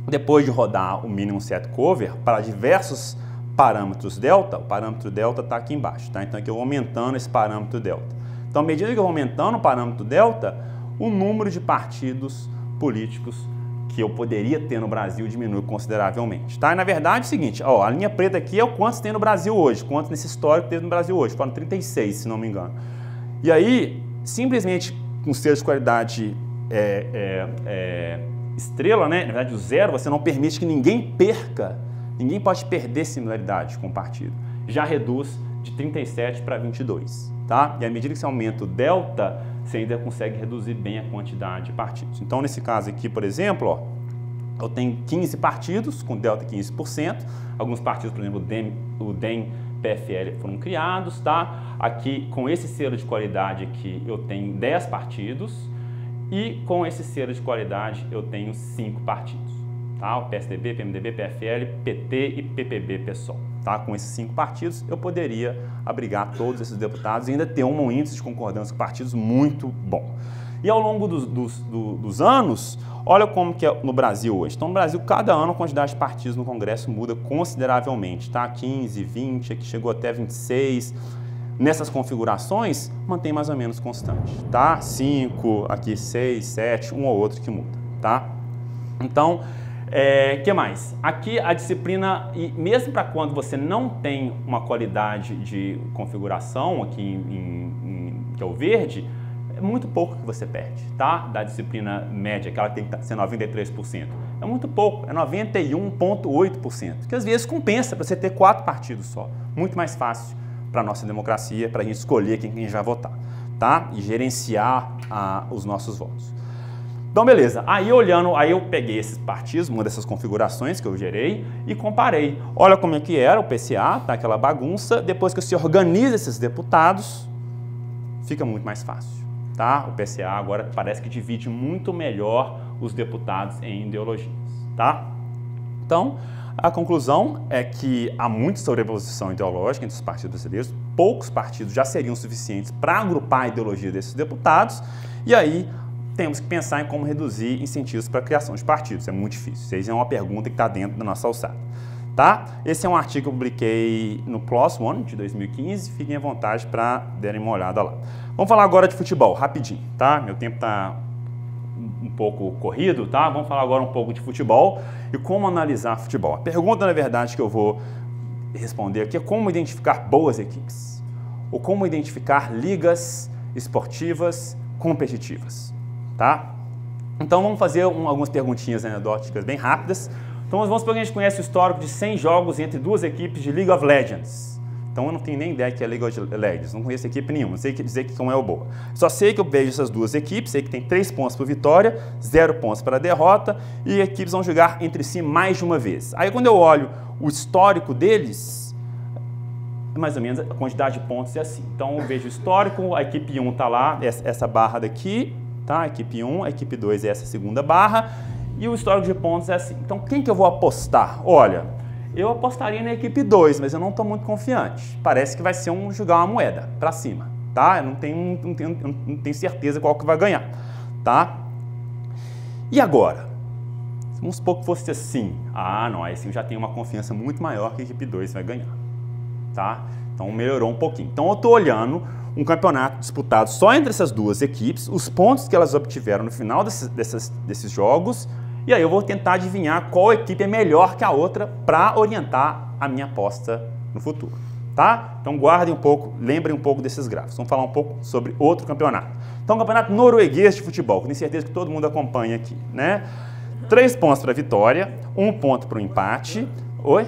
depois de rodar o minimum set cover para diversos parâmetros delta, o parâmetro delta está aqui embaixo, tá? Então aqui eu vou aumentando esse parâmetro delta. Então, à medida que eu vou aumentando o parâmetro delta, o número de partidos políticos que eu poderia ter no Brasil diminui consideravelmente, tá? E na verdade é o seguinte, ó, a linha preta aqui é o quantos tem no Brasil hoje, quantos nesse histórico teve no Brasil hoje, foram 36, se não me engano. E aí, simplesmente com selo de qualidade estrela, né? Na verdade, o 0, você não permite que ninguém perca, ninguém pode perder similaridade com o partido. Já reduz de 37 para 22, tá? E à medida que você aumenta o delta, você ainda consegue reduzir bem a quantidade de partidos. Então, nesse caso aqui, por exemplo, ó, eu tenho 15 partidos com delta 15%, alguns partidos, por exemplo, o DEM, PFL foram criados, tá? Aqui, com esse selo de qualidade aqui, eu tenho 10 partidos, e com esse selo de qualidade eu tenho 5 partidos, tá? O PSDB, PMDB, PFL, PT e PPB, PSOL. Tá? Com esses 5 partidos eu poderia abrigar todos esses deputados e ainda ter um índice de concordância com partidos muito bom. E ao longo dos anos, olha como que é no Brasil hoje. Então, no Brasil, cada ano a quantidade de partidos no Congresso muda consideravelmente, tá? 15, 20, aqui chegou até 26. Nessas configurações, mantém mais ou menos constante, tá? 5, aqui 6, 7, um ou outro que muda, tá? Então, que mais? Aqui a disciplina, e mesmo para quando você não tem uma qualidade de configuração, aqui que é o verde, é muito pouco que você perde, tá? Da disciplina média, que ela tem que ser 93%. É muito pouco, é 91,8%, que às vezes compensa para você ter 4 partidos só. Muito mais fácil para a nossa democracia, para a gente escolher quem a gente vai votar, tá? E gerenciar os nossos votos. Então, beleza. Aí eu peguei esses partidos, uma dessas configurações que eu gerei e comparei. Olha como é que era o PCA, tá? Aquela bagunça. Depois que você organiza esses deputados, fica muito mais fácil. Tá? O PCA agora parece que divide muito melhor os deputados em ideologias, tá? Então, a conclusão é que há muita sobreposição ideológica entre os partidos brasileiros, poucos partidos já seriam suficientes para agrupar a ideologia desses deputados, e aí temos que pensar em como reduzir incentivos para a criação de partidos, é muito difícil, isso é uma pergunta que está dentro da nossa alçada. Tá? Esse é um artigo que eu publiquei no PLOS One de 2015, fiquem à vontade para darem uma olhada lá. Vamos falar agora de futebol, rapidinho, tá? Meu tempo está um pouco corrido, tá? Vamos falar agora um pouco de futebol e como analisar futebol. A pergunta, na verdade, que eu vou responder aqui é como identificar boas equipes, ou como identificar ligas esportivas competitivas, tá? Então vamos fazer algumas perguntinhas anedóticas bem rápidas. Então vamos supor que a gente conhece o histórico de 100 jogos entre duas equipes de League of Legends. Então eu não tenho nem ideia que é League of Legends, não conheço equipe nenhuma, não sei dizer que como é o boa. Só sei que eu vejo essas duas equipes, sei que tem 3 pontos para vitória, 0 pontos para derrota, e equipes vão jogar entre si mais de uma vez. Aí quando eu olho o histórico deles, mais ou menos a quantidade de pontos é assim. Então eu vejo o histórico, a equipe 1 está lá, essa barra daqui, tá? A equipe 1, a equipe 2 é essa segunda barra, e o histórico de pontos é assim. Então, quem que eu vou apostar? Olha, eu apostaria na equipe 2, mas eu não estou muito confiante. Parece que vai ser jogar uma moeda para cima, tá? Eu não tenho certeza qual que vai ganhar, tá? E agora? Vamos supor que fosse assim. Ah, não, aí sim eu já tenho uma confiança muito maior que a equipe 2 vai ganhar, tá? Então, melhorou um pouquinho. Então, eu estou olhando um campeonato disputado só entre essas duas equipes, os pontos que elas obtiveram no final desses jogos, e aí eu vou tentar adivinhar qual equipe é melhor que a outra para orientar a minha aposta no futuro, tá? Então guardem um pouco, lembrem um pouco desses gráficos. Vamos falar um pouco sobre outro campeonato. Então, o campeonato norueguês de futebol, que tenho certeza que todo mundo acompanha aqui, né? 3 pontos para a vitória, 1 ponto para o empate. Oi?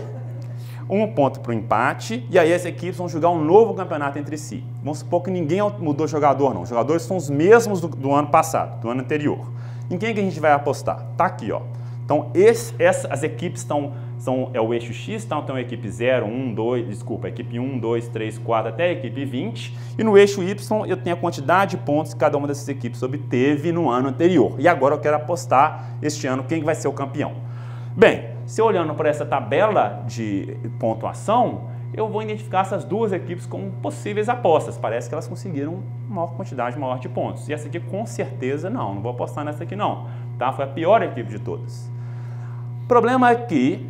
1 ponto para o empate, e aí as equipes vão jogar um novo campeonato entre si. Vamos supor que ninguém mudou jogador, não. Os jogadores são os mesmos do ano passado, do ano anterior. Em quem que a gente vai apostar? Tá aqui, ó. Então, as equipes é o eixo X, então a equipe 0, 1, 2, desculpa, a equipe 1, 2, 3, 4, até a equipe 20. E no eixo Y eu tenho a quantidade de pontos que cada uma dessas equipes obteve no ano anterior. E agora eu quero apostar este ano quem vai ser o campeão. Bem, se eu olhando para essa tabela de pontuação, eu vou identificar essas duas equipes como possíveis apostas. Parece que elas conseguiram uma quantidade maior de pontos. E essa aqui, com certeza, não vou apostar nessa aqui não. Tá? Foi a pior equipe de todas. O problema é que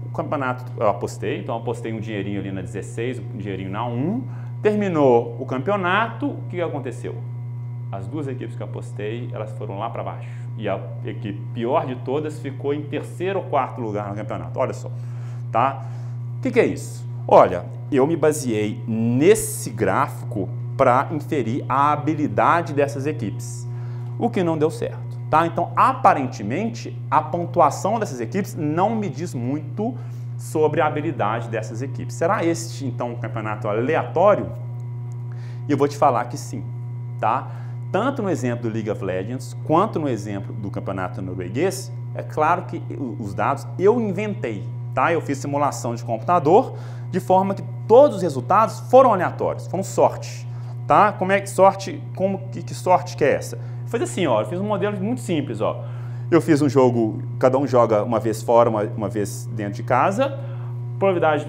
o campeonato eu apostei, então eu apostei um dinheirinho ali na 16, um dinheirinho na 1. Terminou o campeonato, o que aconteceu? As duas equipes que eu apostei, elas foram lá para baixo. E a equipe pior de todas ficou em 3º ou 4º lugar no campeonato. Olha só, tá? O que é isso? Olha, eu me baseei nesse gráfico para inferir a habilidade dessas equipes, o que não deu certo, tá? Então, aparentemente, a pontuação dessas equipes não me diz muito sobre a habilidade dessas equipes. Será este, então, um campeonato aleatório? E eu vou te falar que sim, tá? Tanto no exemplo do League of Legends, quanto no exemplo do campeonato norueguês, é claro que os dados eu inventei, tá? Eu fiz simulação de computador, de forma que todos os resultados foram aleatórios, foram sorte, tá? Como é que sorte, que sorte que é essa? Eu fiz assim, ó, eu fiz um modelo muito simples, ó. Eu fiz um jogo, cada um joga uma vez fora, uma vez dentro de casa. A probabilidade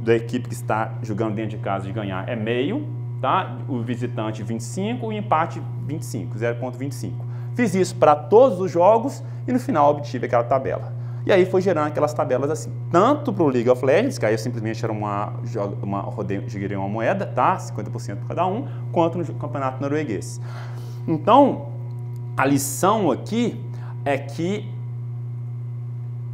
da equipe que está jogando dentro de casa de ganhar é meio, tá? O visitante 25 e o empate 25, 0,25. Fiz isso para todos os jogos e no final obtive aquela tabela. E aí foi gerando aquelas tabelas assim, tanto para o League of Legends, que aí simplesmente era joguei uma moeda, tá? 50% por cada um, quanto no campeonato norueguês. Então, a lição aqui é que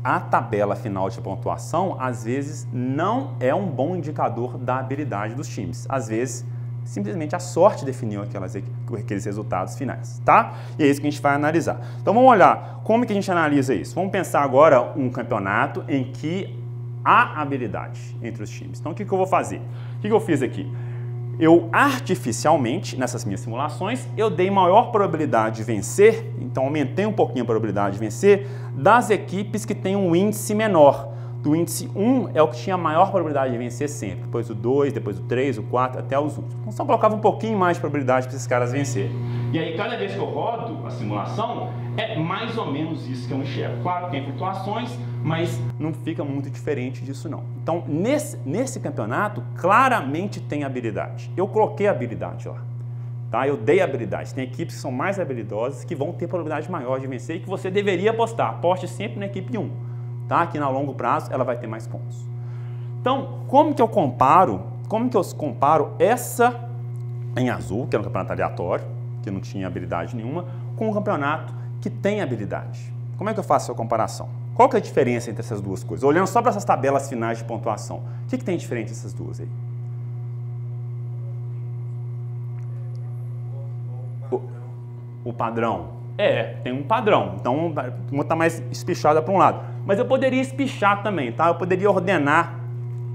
a tabela final de pontuação, às vezes, não é um bom indicador da habilidade dos times. Às vezes, simplesmente a sorte definiu aqueles resultados finais, tá? E é isso que a gente vai analisar. Então vamos olhar como que a gente analisa isso. Vamos pensar agora um campeonato em que há habilidade entre os times. Então o que eu vou fazer? O que eu fiz aqui? Eu artificialmente, nessas minhas simulações, eu dei maior probabilidade de vencer, então aumentei um pouquinho a probabilidade de vencer das equipes que têm um índice menor. Do índice 1 é o que tinha a maior probabilidade de vencer sempre, depois o 2, depois o 3, o 4, até os últimos. Então só colocava um pouquinho mais de probabilidade para esses caras vencerem. E aí cada vez que eu rodo a simulação, é mais ou menos isso que eu enxergo. Claro que tem flutuações, mas não fica muito diferente disso não. Então nesse campeonato, claramente tem habilidade. Eu coloquei habilidade lá. Tá? Eu dei habilidade. Tem equipes que são mais habilidosas, que vão ter probabilidade maior de vencer e que você deveria apostar. Aposte sempre na equipe 1. Tá? Que no longo prazo ela vai ter mais pontos. Então, como que eu comparo essa em azul, que era um campeonato aleatório, que não tinha habilidade nenhuma, com um campeonato que tem habilidade? Como é que eu faço essa comparação? Qual que é a diferença entre essas duas coisas? Olhando só para essas tabelas finais de pontuação, o que tem diferente essas duas aí? O padrão. Tem um padrão. Então, uma está mais espichada para um lado. Mas eu poderia espichar também, tá? Eu poderia ordenar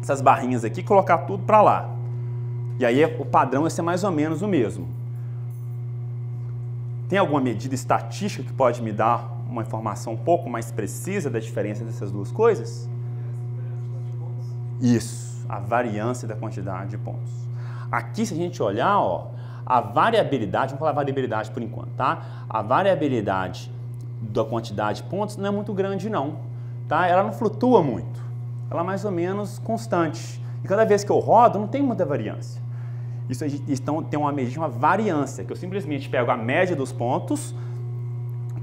essas barrinhas aqui e colocar tudo para lá. E aí o padrão ia ser mais ou menos o mesmo. Tem alguma medida estatística que pode me dar uma informação um pouco mais precisa da diferença dessas duas coisas? Isso, a variância da quantidade de pontos. Aqui, se a gente olhar, ó, a variabilidade, vamos falar variabilidade por enquanto, tá? A variabilidade da quantidade de pontos não é muito grande não, tá? Ela não flutua muito, ela é mais ou menos constante. E cada vez que eu rodo, não tem muita variância. Isso então, tem uma medida, uma variância, que eu simplesmente pego a média dos pontos,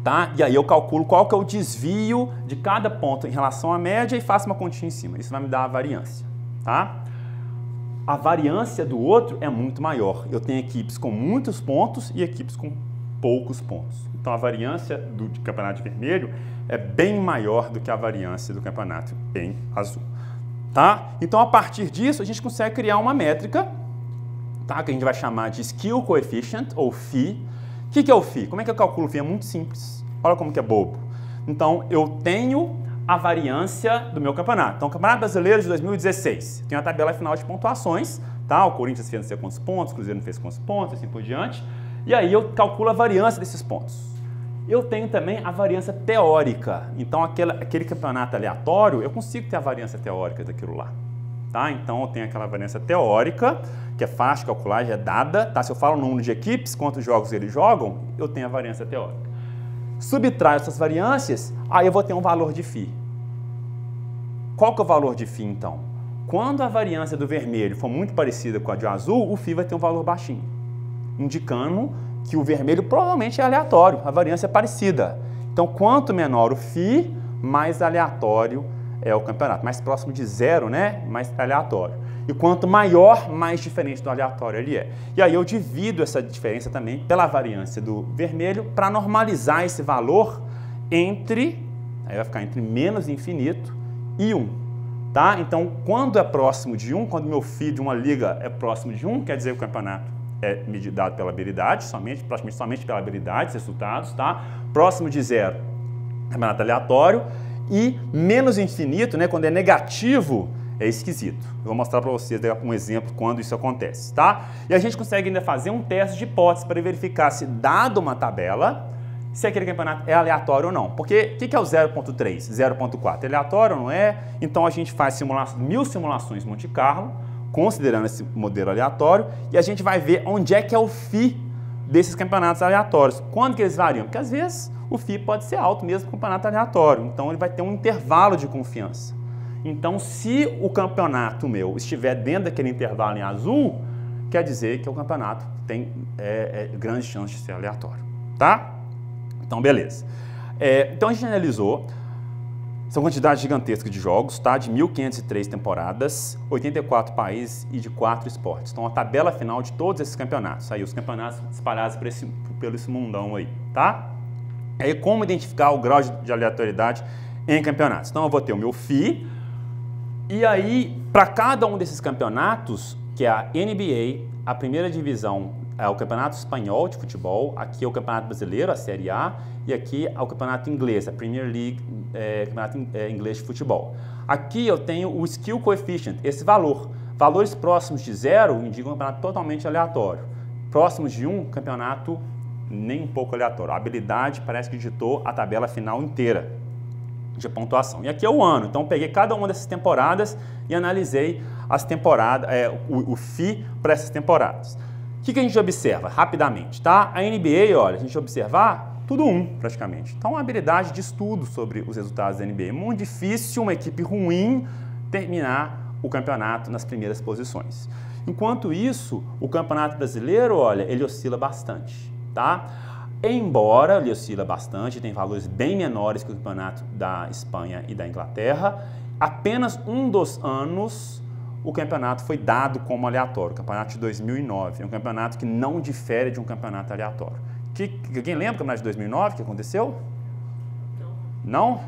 tá? E aí eu calculo qual que é o desvio de cada ponto em relação à média e faço uma continha em cima. Isso vai me dar a variância, tá? A variância do outro é muito maior. Eu tenho equipes com muitos pontos e equipes com poucos pontos. Então a variância do campeonato vermelho é bem maior do que a variância do campeonato em azul. Tá? Então a partir disso a gente consegue criar uma métrica, tá? Que a gente vai chamar de Skill Coefficient ou Phi. O que é o Phi? Como é que eu calculo o Phi? É muito simples. Olha como que é bobo. Então eu tenho a variância do meu campeonato. Então, o Campeonato Brasileiro de 2016. Tem uma tabela final de pontuações, tá? O Corinthians fez não sei quantos pontos, o Cruzeiro não fez quantos pontos, assim por diante. E aí eu calculo a variância desses pontos. Eu tenho também a variância teórica. Então, aquele campeonato aleatório, eu consigo ter a variância teórica daquilo lá. Tá? Então, eu tenho aquela variância teórica, que é fácil de calcular, já é dada. Tá? Se eu falo o número de equipes, quantos jogos eles jogam, eu tenho a variância teórica. Subtraio essas variâncias, aí eu vou ter um valor de Phi. Qual que é o valor de Phi, então? Quando a variância do vermelho for muito parecida com a de azul, o Phi vai ter um valor baixinho, indicando que o vermelho provavelmente é aleatório, a variância é parecida. Então, quanto menor o Phi, mais aleatório é o campeonato. Mais próximo de zero, né? Mais aleatório. E quanto maior, mais diferente do aleatório ele é. E aí eu divido essa diferença também pela variância do vermelho para normalizar esse valor entre, aí vai ficar entre menos infinito e 1. Tá? Então, quando é próximo de 1, quando meu Phi de uma liga é próximo de 1, quer dizer que o campeonato é medido pela habilidade, praticamente somente pela habilidade, resultados, tá? Próximo de 0, campeonato aleatório. E menos infinito, né, quando é negativo, é esquisito. Eu vou mostrar para vocês um exemplo quando isso acontece, tá? E a gente consegue ainda fazer um teste de hipótese para verificar se, dado uma tabela, se aquele campeonato é aleatório ou não. Porque o que é o 0.3, 0.4? É aleatório ou não é? Então a gente faz 1000 simulações Monte Carlo, considerando esse modelo aleatório, e a gente vai ver onde é que é o Phi desses campeonatos aleatórios. Quando que eles variam? Porque às vezes o Phi pode ser alto mesmo no campeonato aleatório, então ele vai ter um intervalo de confiança. Então, se o campeonato meu estiver dentro daquele intervalo em azul, quer dizer que o campeonato tem grande chance de ser aleatório, tá? Então, beleza. Então, a gente analisou, são quantidades gigantescas de jogos, tá? De 1.503 temporadas, 84 países e de 4 esportes. Então, a tabela final de todos esses campeonatos. Aí, os campeonatos espalhados pelo esse mundão aí, tá? Aí, como identificar o grau de aleatoriedade em campeonatos? Então, eu vou ter o meu FI, e aí, para cada um desses campeonatos, que é a NBA, a primeira divisão é o Campeonato Espanhol de Futebol, aqui é o Campeonato Brasileiro, a Série A, e aqui é o Campeonato Inglês, a Premier League, Campeonato Inglês de Futebol. Aqui eu tenho o Skill Coefficient, esse valor. Valores próximos de 0 indicam um campeonato totalmente aleatório. Próximos de 1, campeonato nem um pouco aleatório. A habilidade parece que ditou a tabela final inteira de pontuação. E aqui é o ano, então eu peguei cada uma dessas temporadas e analisei as temporadas, o FI para essas temporadas. O que a gente observa? Rapidamente, tá? A NBA, olha, a gente observar tudo 1 praticamente. Então, a habilidade de estudo sobre os resultados da NBA. É muito difícil uma equipe ruim terminar o campeonato nas primeiras posições. Enquanto isso, o Campeonato Brasileiro, olha, ele oscila bastante, tá? Embora ele oscila bastante, tem valores bem menores que o Campeonato da Espanha e da Inglaterra, apenas um dos anos o campeonato foi dado como aleatório, o campeonato de 2009. É um campeonato que não difere de um campeonato aleatório. Alguém lembra do campeonato de 2009 que aconteceu? Não?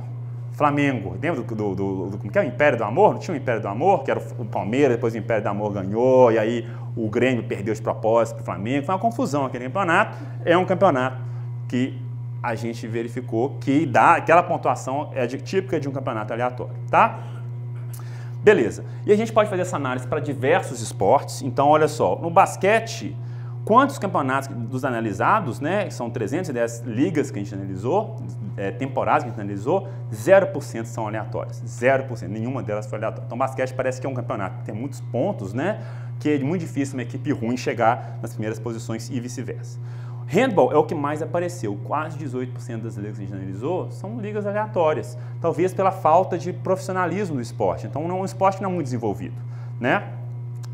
Flamengo. Lembra como que é o Império do Amor? Não tinha o Império do Amor, que era o Palmeiras, depois o Império do Amor ganhou, e aí o Grêmio perdeu de propósito para o Flamengo. Foi uma confusão aquele campeonato. É um campeonato que a gente verificou que dá aquela pontuação típica de um campeonato aleatório, tá? Beleza. E a gente pode fazer essa análise para diversos esportes. Então, olha só, no basquete, quantos campeonatos dos analisados, né, são 310 ligas que a gente analisou, temporadas que a gente analisou, 0% são aleatórias. 0%, nenhuma delas foi aleatória. Então, basquete parece que é um campeonato que tem muitos pontos, né, que é muito difícil uma equipe ruim chegar nas primeiras posições e vice-versa. Handball é o que mais apareceu, quase 18% das ligas que a gente analisou são ligas aleatórias, talvez pela falta de profissionalismo do esporte, então é um esporte não muito desenvolvido, né?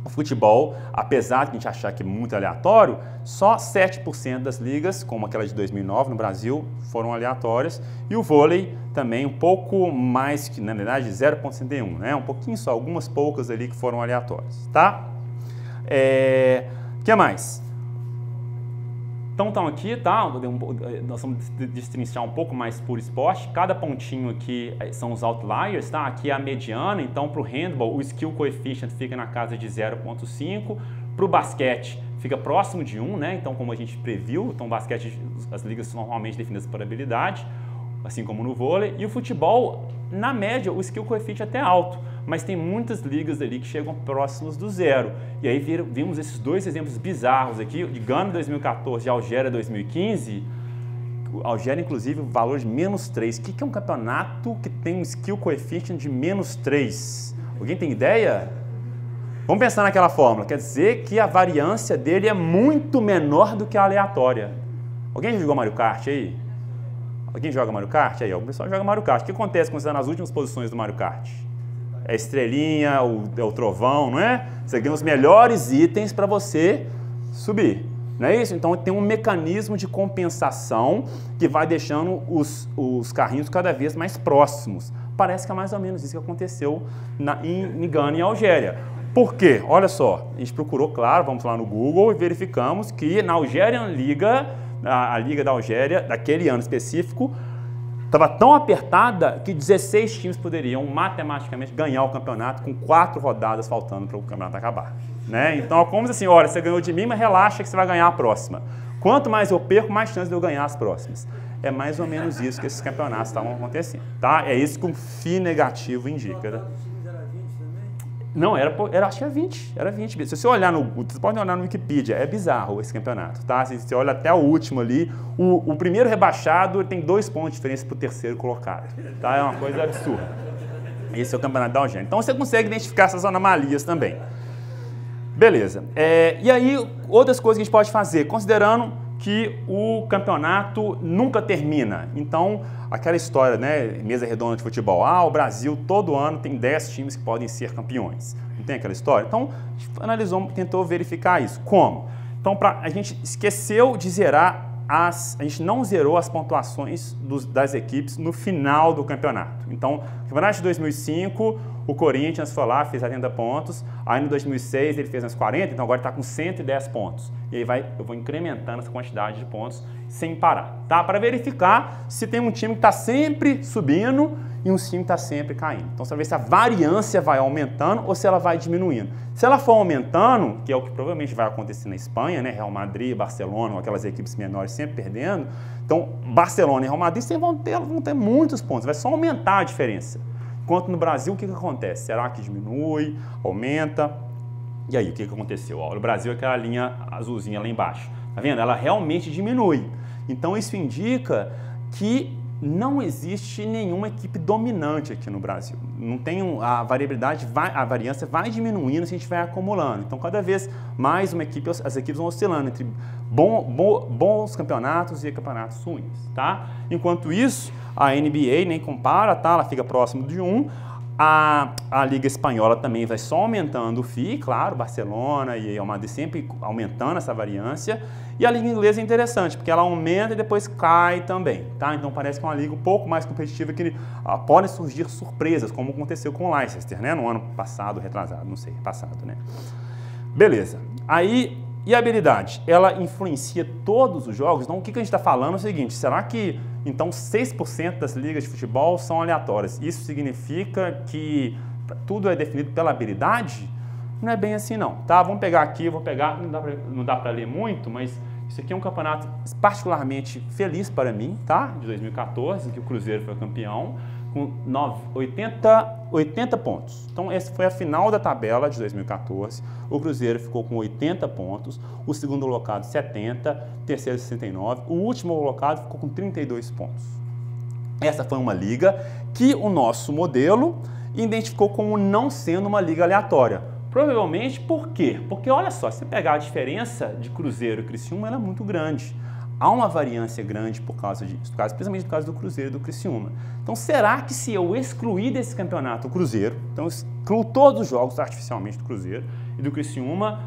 O futebol, apesar de a gente achar que é muito aleatório, só 7% das ligas, como aquela de 2009 no Brasil, foram aleatórias, e o vôlei também um pouco mais, que na verdade 0,61, né? Um pouquinho só, algumas poucas ali que foram aleatórias, tá? Que mais? Então, aqui, tá? Nós vamos destrinchar um pouco mais por esporte. Cada pontinho aqui são os outliers, tá? Aqui é a mediana, então para o handball o skill coefficient fica na casa de 0,5. Para o basquete fica próximo de 1, né? Então, como a gente previu, então o basquete, as ligas são normalmente definidas por habilidade, assim como no vôlei. E o futebol, na média, o skill coefficient é até alto, mas tem muitas ligas ali que chegam próximos do 0. E aí vimos esses dois exemplos bizarros aqui, de Gana 2014 e Algéria 2015. Algéria, inclusive, o valor de -3. O que é um campeonato que tem um skill coefficient de -3? Alguém tem ideia? Vamos pensar naquela fórmula. Quer dizer que a variância dele é muito menor do que a aleatória. Alguém já jogou Mario Kart aí? Alguém joga Mario Kart? Aí, o pessoal joga Mario Kart. O que acontece quando você está nas últimas posições do Mario Kart? É a estrelinha, o trovão, não é? Você ganha os melhores itens para você subir, não é isso? Então tem um mecanismo de compensação que vai deixando os carrinhos cada vez mais próximos. Parece que é mais ou menos isso que aconteceu em Gana e Algéria. Por quê? Olha só, a gente procurou, claro, vamos lá no Google e verificamos que na Algerian Liga, a Liga da Algéria, daquele ano específico, estava tão apertada que 16 times poderiam matematicamente ganhar o campeonato com 4 rodadas faltando para o campeonato acabar, né? Então, como assim, olha, você ganhou de mim, mas relaxa que você vai ganhar a próxima. Quanto mais eu perco, mais chance de eu ganhar as próximas. É mais ou menos isso que esses campeonatos estavam acontecendo, tá? É isso que um FI negativo indica, né? Não, acho que era 20, era 20. Se você olhar você pode olhar no Wikipedia, é bizarro esse campeonato, tá? Se você olha até o último ali, o primeiro rebaixado tem 2 pontos de diferença para o terceiro colocado, tá? É uma coisa absurda. Esse é o campeonato da Algéria. Então você consegue identificar essas anomalias também. Beleza. E aí, outras coisas que a gente pode fazer, considerando que o campeonato nunca termina. Então, aquela história, né, mesa redonda de futebol, o Brasil todo ano tem 10 times que podem ser campeões. Não tem aquela história? Então, a gente analisou, tentou verificar isso. Como? Então, a gente esqueceu de zerar a gente não zerou as pontuações das equipes no final do campeonato. Então, no campeonato de 2005, o Corinthians foi lá, fez 70 pontos, aí no 2006 ele fez uns 40, então agora está com 110 pontos. E aí eu vou incrementando essa quantidade de pontos sem parar, tá? Para verificar se tem um time que está sempre subindo e um time que está sempre caindo. Então, você vai ver se a variância vai aumentando ou se ela vai diminuindo. Se ela for aumentando, que é o que provavelmente vai acontecer na Espanha, né? Real Madrid, Barcelona, ou aquelas equipes menores sempre perdendo, então Barcelona e Real Madrid vão ter muitos pontos, vai só aumentar a diferença. Enquanto no Brasil, o que acontece? Será que diminui, aumenta? E aí, o que aconteceu? No Brasil, aquela linha azulzinha lá embaixo. Tá vendo? Ela realmente diminui. Então, isso indica que não existe nenhuma equipe dominante aqui no Brasil. Não tem a variabilidade, a variância vai diminuindo se a gente vai acumulando. Então, cada vez mais as equipes vão oscilando entre bons campeonatos e campeonatos ruins, tá? Enquanto isso, a NBA nem compara, tá? Ela fica próximo de 1. A Liga Espanhola também vai só aumentando o FII, claro, Barcelona e Real Madrid sempre aumentando essa variância. E a Liga Inglesa é interessante, porque ela aumenta e depois cai também, tá? Então parece que é uma liga um pouco mais competitiva, que podem surgir surpresas, como aconteceu com o Leicester, né? No ano passado, retrasado, não sei, passado, né? Beleza. Aí, e a habilidade? Ela influencia todos os jogos? Então, o que a gente está falando é o seguinte, será que, então, 6% das ligas de futebol são aleatórias? Isso significa que tudo é definido pela habilidade? Não é bem assim, não, tá? Vamos pegar aqui, não dá para ler muito, mas isso aqui é um campeonato particularmente feliz para mim, tá? De 2014, em que o Cruzeiro foi campeão, com 80 pontos. Então, essa foi a final da tabela de 2014. O Cruzeiro ficou com 80 pontos, o segundo colocado 70, terceiro 69, o último colocado ficou com 32 pontos. Essa foi uma liga que o nosso modelo identificou como não sendo uma liga aleatória. Provavelmente por quê? Porque olha só, se você pegar a diferença de Cruzeiro e Criciúma, ela é muito grande. Há uma variância grande por causa disso, principalmente por causa do Cruzeiro e do Criciúma. Então, será que se eu excluir desse campeonato o Cruzeiro, então eu excluo todos os jogos artificialmente do Cruzeiro e do Criciúma,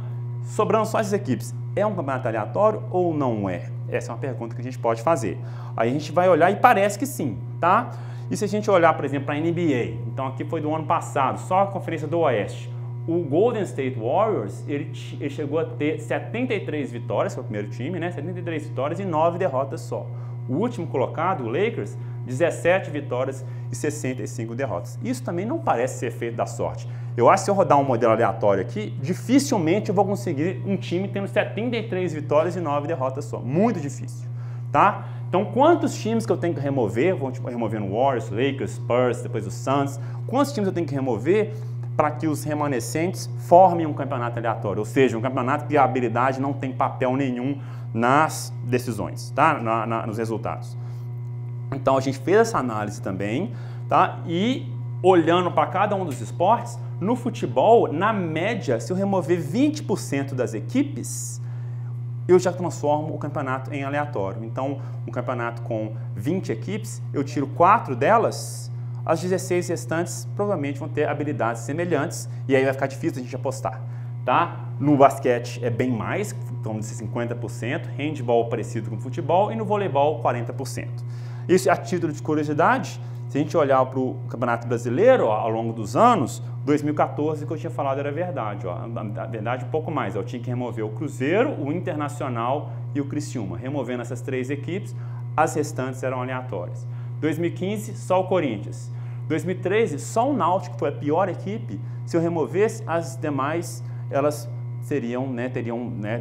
sobrando só essas equipes, é um campeonato aleatório ou não é? Essa é uma pergunta que a gente pode fazer. Aí a gente vai olhar e parece que sim, tá? E se a gente olhar, por exemplo, para a NBA, então aqui foi do ano passado, só a Conferência do Oeste, o Golden State Warriors, ele chegou a ter 73 vitórias, foi o primeiro time, né? 73 vitórias e 9 derrotas só. O último colocado, o Lakers, 17 vitórias e 65 derrotas. Isso também não parece ser efeito da sorte. Eu acho que se eu rodar um modelo aleatório aqui, dificilmente eu vou conseguir um time tendo 73 vitórias e 9 derrotas só. Muito difícil, tá? Então, quantos times que eu tenho que remover? Vou remover no Warriors, Lakers, Spurs, depois o Suns. Quantos times eu tenho que remover para que os remanescentes formem um campeonato aleatório, ou seja, um campeonato que a habilidade não tem papel nenhum nas decisões, tá? Nos resultados. Então, a gente fez essa análise também, tá? E olhando para cada um dos esportes, no futebol, na média, se eu remover 20% das equipes, eu já transformo o campeonato em aleatório. Então, um campeonato com 20 equipes, eu tiro 4 delas, as 16 restantes provavelmente vão ter habilidades semelhantes e aí vai ficar difícil a gente apostar, tá? No basquete é bem mais, vamos dizer 50%, handball parecido com futebol e no voleibol 40%. Isso a título de curiosidade, se a gente olhar para o Campeonato Brasileiro ó, ao longo dos anos, 2014 que eu tinha falado era verdade, ó, a verdade um pouco mais, eu tinha que remover o Cruzeiro, o Internacional e o Criciúma. Removendo essas 3 equipes, as restantes eram aleatórias. 2015, só o Corinthians. 2013, só o Náutico foi a pior equipe. Se eu removesse, as demais, elas teriam,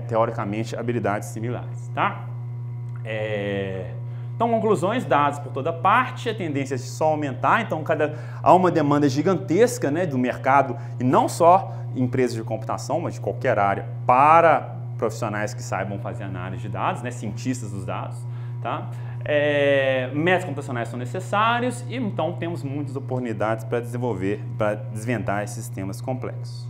teoricamente, habilidades similares, tá? Então, conclusões dadas por toda parte, a tendência é só aumentar, então há uma demanda gigantesca, né, do mercado, e não só empresas de computação, mas de qualquer área, para profissionais que saibam fazer análise de dados, né, cientistas dos dados, tá? Métodos computacionais são necessários e então temos muitas oportunidades para desenvolver, para desvendar esses sistemas complexos.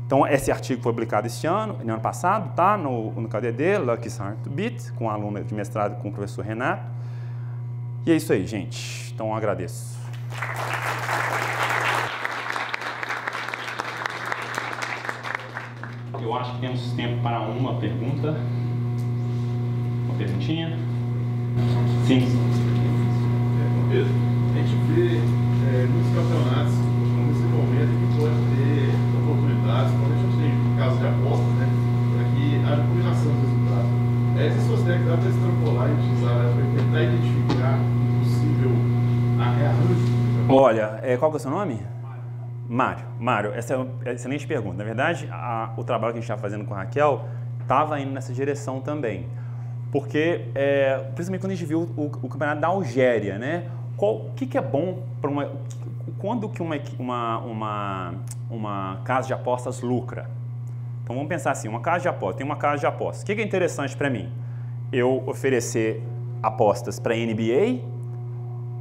Então, esse artigo foi publicado este ano, no ano passado, tá? No KDD, Lucky is Hard to Beat, com a aluna de mestrado com o professor Renato. E é isso aí, gente. Então, eu agradeço. Eu acho que temos tempo para uma pergunta. Uma perguntinha. Sim. Pedro, a gente vê muitos campeonatos nesse momento que pode ter oportunidades, principalmente em casos de apostas, né? Para que haja combinação dos resultados. Essas suas técnicas dá para extrapolar e utilizar para tentar identificar um possível arranjo. Olha, qual que é o seu nome? Mário, essa é uma excelente pergunta. Na verdade, o trabalho que a gente está fazendo com a Raquel estava indo nessa direção também. Porque, principalmente quando a gente viu o campeonato da Algéria, né? O que é bom para uma... Quando que uma casa de apostas lucra? Então vamos pensar assim, uma casa de apostas, tem uma casa de apostas. O que é interessante para mim? Eu oferecer apostas para a NBA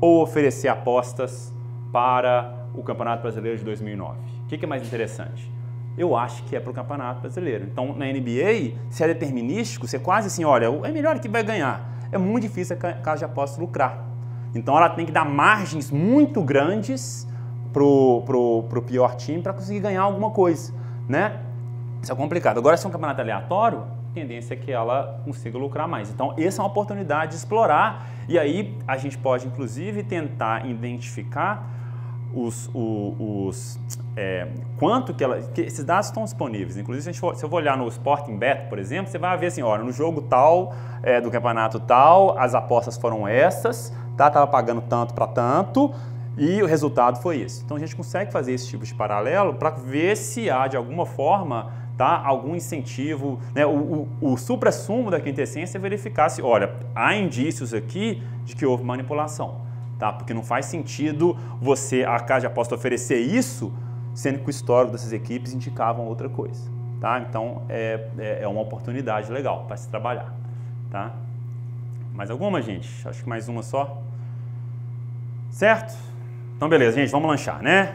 ou oferecer apostas para o Campeonato Brasileiro de 2009? O que é mais interessante? Eu acho que é para o Campeonato Brasileiro. Então, na NBA, se é determinístico, você quase assim, olha, é melhor que vai ganhar. É muito difícil a casa de apostas lucrar. Então, ela tem que dar margens muito grandes pro pior time para conseguir ganhar alguma coisa, né? Isso é complicado. Agora, se é um campeonato aleatório, a tendência é que ela consiga lucrar mais. Então, essa é uma oportunidade de explorar. E aí, a gente pode, inclusive, tentar identificar quanto que esses dados estão disponíveis. Inclusive, se eu vou olhar no Sporting Bet, por exemplo, você vai ver assim, olha, no jogo tal, do campeonato tal, as apostas foram essas, tá? Tava pagando tanto para tanto e o resultado foi esse. Então, a gente consegue fazer esse tipo de paralelo para ver se há, de alguma forma, tá, algum incentivo, né? O supra-sumo da quintessência é verificar se, olha, há indícios aqui de que houve manipulação. Tá? Porque não faz sentido a casa de aposta oferecer isso, sendo que o histórico dessas equipes indicavam outra coisa. Tá? Então, é uma oportunidade legal para se trabalhar. Tá? Mais alguma, gente? Acho que mais uma só. Certo? Então, beleza, gente, vamos lanchar, né?